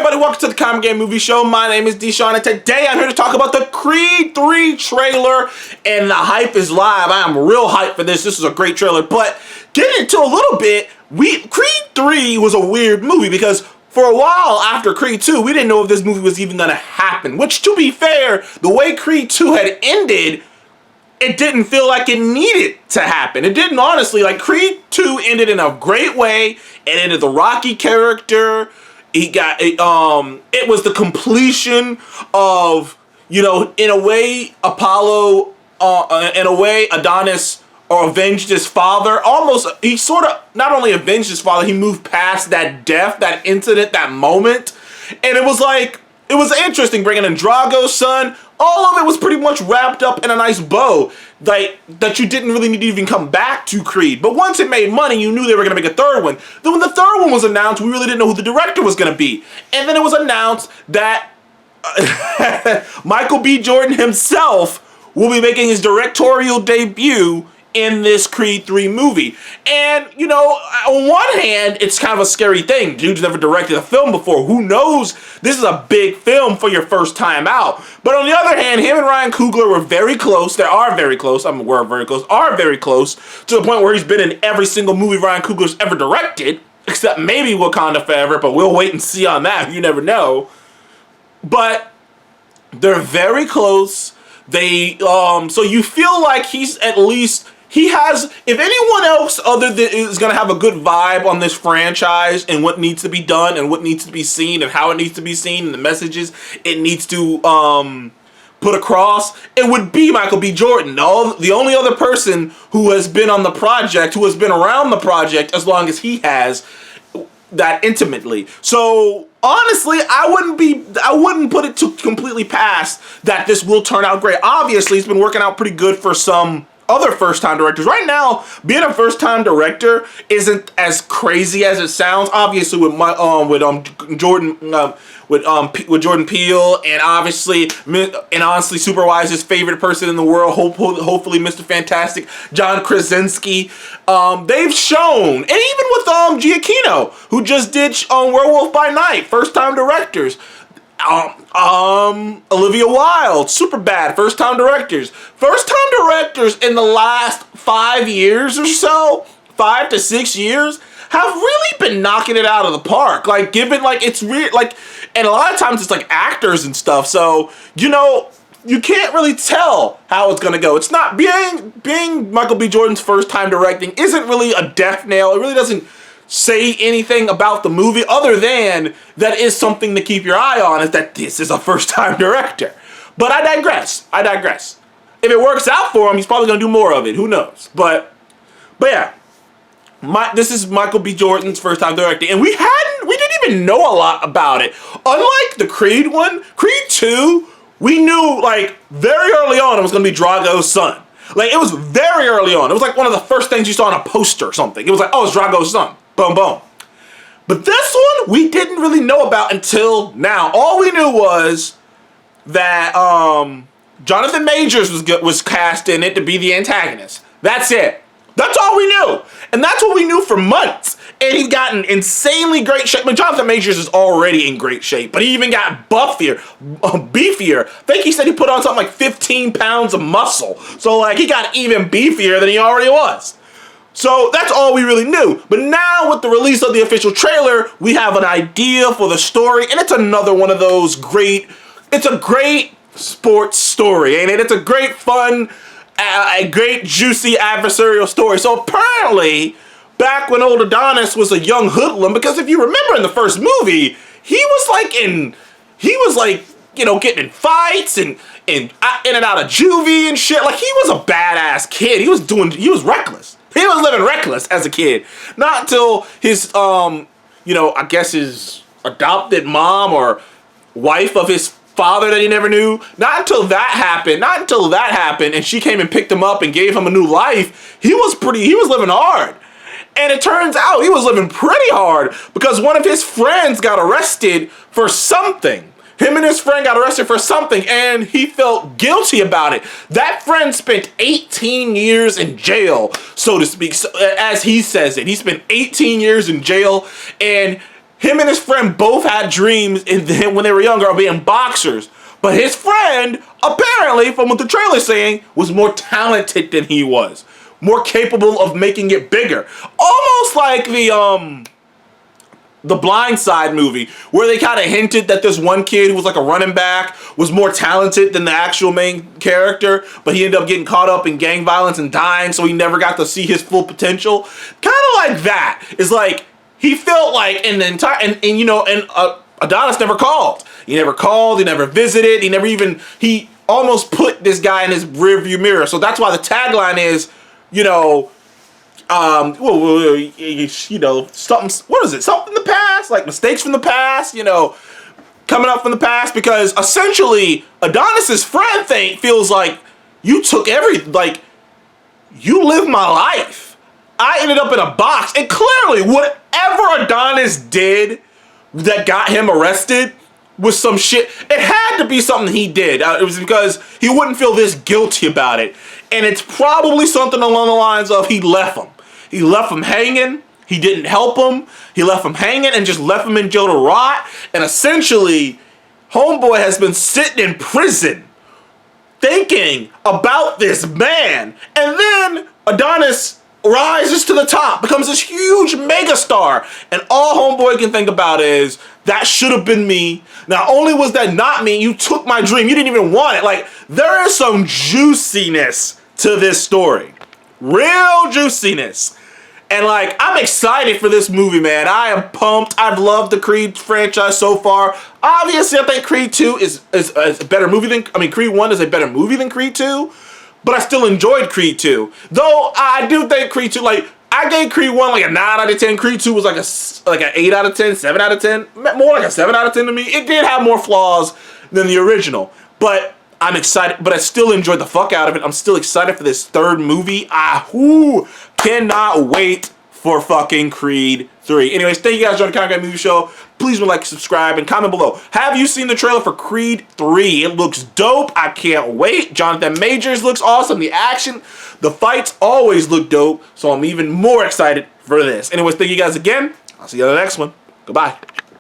everybody, welcome to the Common Game Movie Show. My name is Deshaun, and today I'm here to talk about the Creed 3 trailer, and the hype is live. I am real hyped for this. This is a great trailer, but getting into a little bit, Creed 3 was a weird movie because for a while after Creed 2, we didn't know if this movie was even going to happen, which, to be fair, the way Creed 2 had ended, it didn't feel like it needed to happen. It didn't, honestly. Like, Creed 2 ended in a great way. It ended the Rocky character. It was the completion of, in a way, Apollo, in a way, Adonis avenged his father. Almost, he sort of not only avenged his father, he moved past that death, that incident, that moment. And it was interesting bringing in Drago's son. All of it was pretty much wrapped up in a nice bow, like that you didn't really need to even come back to Creed. But once it made money, you knew they were going to make a third one. Then when the third one was announced, we really didn't know who the director was going to be. And then it was announced that Michael B. Jordan himself will be making his directorial debut in this Creed 3 movie. And, on one hand, it's kind of a scary thing. Dude's never directed a film before. Who knows? This is a big film for your first time out. But on the other hand, him and Ryan Coogler were very close. They are very close. We're very close. Are very close to the point where he's been in every single movie Ryan Coogler's ever directed, except maybe Wakanda Forever, but we'll wait and see on that. You never know. But they're very close. So you feel like he's at least... He has, if anyone else other than is going to have a good vibe on this franchise and what needs to be done and what needs to be seen and how it needs to be seen and the messages it needs to put across, it would be Michael B. Jordan. The only other person who has been on the project, who has been around the project as long as he has, that intimately. So honestly, I wouldn't put it to completely past that this will turn out great. Obviously, it's been working out pretty good for some other first-time directors. Right now, being a first-time director isn't as crazy as it sounds. Obviously, with Jordan Peele, and obviously, and honestly, Superwise's favorite person in the world, hopefully Mr. Fantastic, John Krasinski. They've shown, and even with Giacchino, who just did Werewolf by Night, first-time directors. Olivia Wilde, Superbad, first-time directors. First-time directors in the last 5 years or so, 5 to 6 years, have really been knocking it out of the park. Like, it's weird, and a lot of times it's like actors and stuff, so, you can't really tell how it's gonna go. It's not, being Michael B. Jordan's first-time directing isn't really a death nail. It really doesn't say anything about the movie other than that is something to keep your eye on, is that this is a first-time director. But I digress. If it works out for him, he's probably going to do more of it. Who knows? But yeah. This is Michael B. Jordan's first-time directing, and we didn't even know a lot about it. Unlike the Creed one, Creed 2, we knew, very early on it was going to be Drago's son. It was very early on. It was like one of the first things you saw on a poster or something. It was like, oh, it's Drago's son. Boom, boom. But this one, we didn't really know about until now. All we knew was that Jonathan Majors was cast in it to be the antagonist. That's it. That's all we knew. And that's what we knew for months. And he's gotten insanely great shape. Jonathan Majors is already in great shape, but he even got beefier. I think he said he put on something like 15 pounds of muscle. So, he got even beefier than he already was. So, that's all we really knew. But now, with the release of the official trailer, we have an idea for the story, and it's another one of those it's a great sports story, ain't it? It's a great fun, a great juicy adversarial story. So, apparently, back when old Adonis was a young hoodlum, because if you remember in the first movie, he was getting in fights and in and out of juvie and shit. He was a badass kid. He was reckless. He was living reckless as a kid. Not until his, I guess his adopted mom or wife of his father that he never knew. Not until that happened, and she came and picked him up and gave him a new life. He was living hard. And it turns out he was living pretty hard because one of his friends got arrested for something. Him and his friend got arrested for something, and he felt guilty about it. That friend spent 18 years in jail, so to speak, as he says it. He spent 18 years in jail, and him and his friend both had dreams when they were younger of being boxers. But his friend, apparently, from what the trailer's saying, was more talented than he was. More capable of making it bigger. Almost like the Blind Side movie, where they kind of hinted that this one kid who was like a running back was more talented than the actual main character, but he ended up getting caught up in gang violence and dying, so he never got to see his full potential. Kind of like that. It's like, he felt like in the entire, Adonis never called. He never called, he never visited, he almost put this guy in his rearview mirror. So that's why the tagline is, something, what is it? Something in the past? Like mistakes from the past, coming up from the past, because essentially Adonis's friend feels like you took you lived my life. I ended up in a box, and clearly whatever Adonis did that got him arrested was some shit. It had to be something he did. It was because he wouldn't feel this guilty about it. And it's probably something along the lines of he left him. He left him hanging. He didn't help him. He left him hanging and just left him in jail to rot. And essentially, homeboy has been sitting in prison thinking about this man. And then Adonis rises to the top, becomes this huge megastar, and all homeboy can think about is, that should have been me. Not only was that not me, you took my dream. You didn't even want it. Like, there is some juiciness to this story. Real juiciness. And like, I'm excited for this movie, man. I am pumped. I've loved the Creed franchise so far. Obviously, I think Creed 2 is a better movie than, Creed 1 is a better movie than Creed 2. But I still enjoyed Creed 2. Though, I do think Creed 2, I gave Creed 1 like a 9 out of 10. Creed 2 was like an 8 out of 10, 7 out of 10. More like a 7 out of 10 to me. It did have more flaws than the original. But I'm excited, but I still enjoyed the fuck out of it. I'm still excited for this third movie. Cannot wait for fucking Creed 3. Anyways, thank you guys for joining the Conrad Movie Show. Please like, subscribe, and comment below. Have you seen the trailer for Creed 3? It looks dope. I can't wait. Jonathan Majors looks awesome. The action, the fights always look dope. So I'm even more excited for this. Anyways, thank you guys again. I'll see you on the next one. Goodbye.